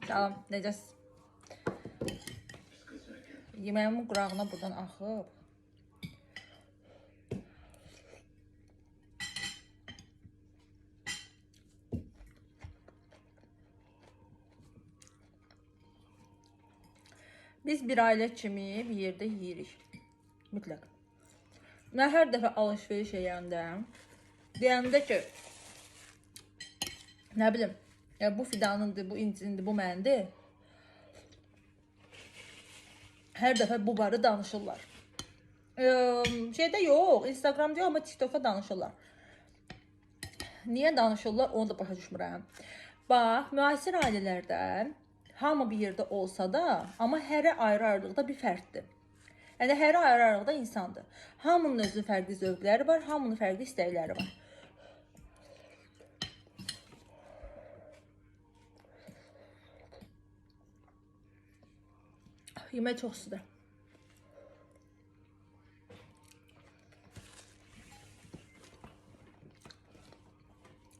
Tamam, necəsiz? Yeməyimin qurağına buradan axıb. Biz bir ailə kimi bir yerdə yeyirik. Mütləq. Mən hər dəfə alış-veriş deyəndə ki, nə bilim, bu fidanındır, bu incinindir, bu məndir. Hər dəfə bu barı danışırlar. Şeydə yox, Instagramda yox, amma TikTokda danışırlar. Niyə danışırlar, onu da başa düşmürəm. Bax, müasir ailələrdə hamı bir yerdə olsa da, amma hərə ayrı-ayrılıqda bir fərddir. Yəni, hərə ayrı-ayrılıqda insandır. Hamının özünün fərqli zövqləri var, hamının fərqli istəkləri var. Yemək çox istidir.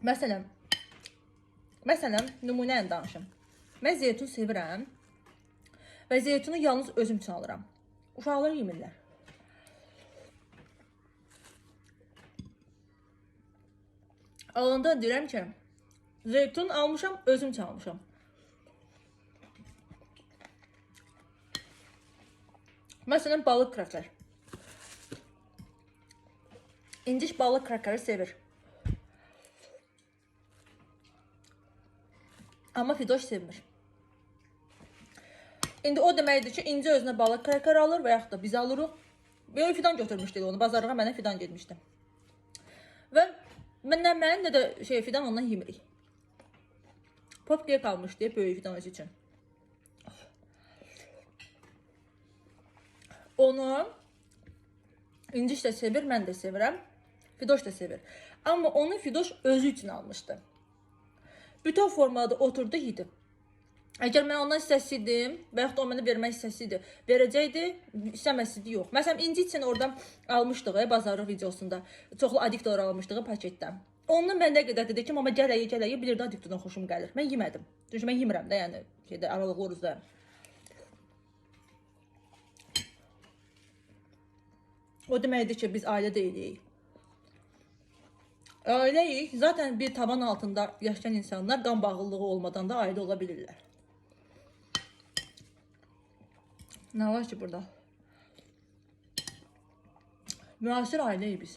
Məsələn, nümunə ilə danışım. Mən zeytun sevirəm və zeytunu yalnız özüm üçün alıram. Uşaqlar yemirlər. Alanda deyirəm ki, zeytun almışam, özüm üçün almışam. Məsələn, balıq kraker. İnciş balıq krakeri sevir. Amma Fidoş sevmir. İndi o deməkdir ki, İnci özünə balıq kraker alır və yaxud da biz alırıq. Böyük fidan götürmüşdük onu, bazarlığa mənə fidan getmişdi. Və mən də fidan ondan yemirik. Popkaya qalmış deyə böyük fidan özü üçün. Onu İnciş də sevir, mən də sevirəm. Fidoş da sevir. Amma onu Fidoş özü üçün almışdı. Bütün formada oturdu, yedi. Əgər mən ondan istəsiydim və yaxud da o mənə vermək istəsiydi, verəcəkdi, istəməsiydi, yox. Məsələn, İnci üçün oradan almışdıq, bazarlıq videosunda. Çoxlu adiktor almışdıq paketdən. Ondan mən də qədər dedi ki, amma gələyi bilirdi adiktordan xoşum gəlir. Mən yemədim. Çünki mən yemirəm də, yəni aralıqlı orucdayım. O deməkdir ki, biz ailə deyilik. Ailəyik, zaten bir tavan altında yaşayan insanlar qan bağlılığı olmadan da ailə ola bilirlər. Nə var ki burada? Müasir ailəyik biz.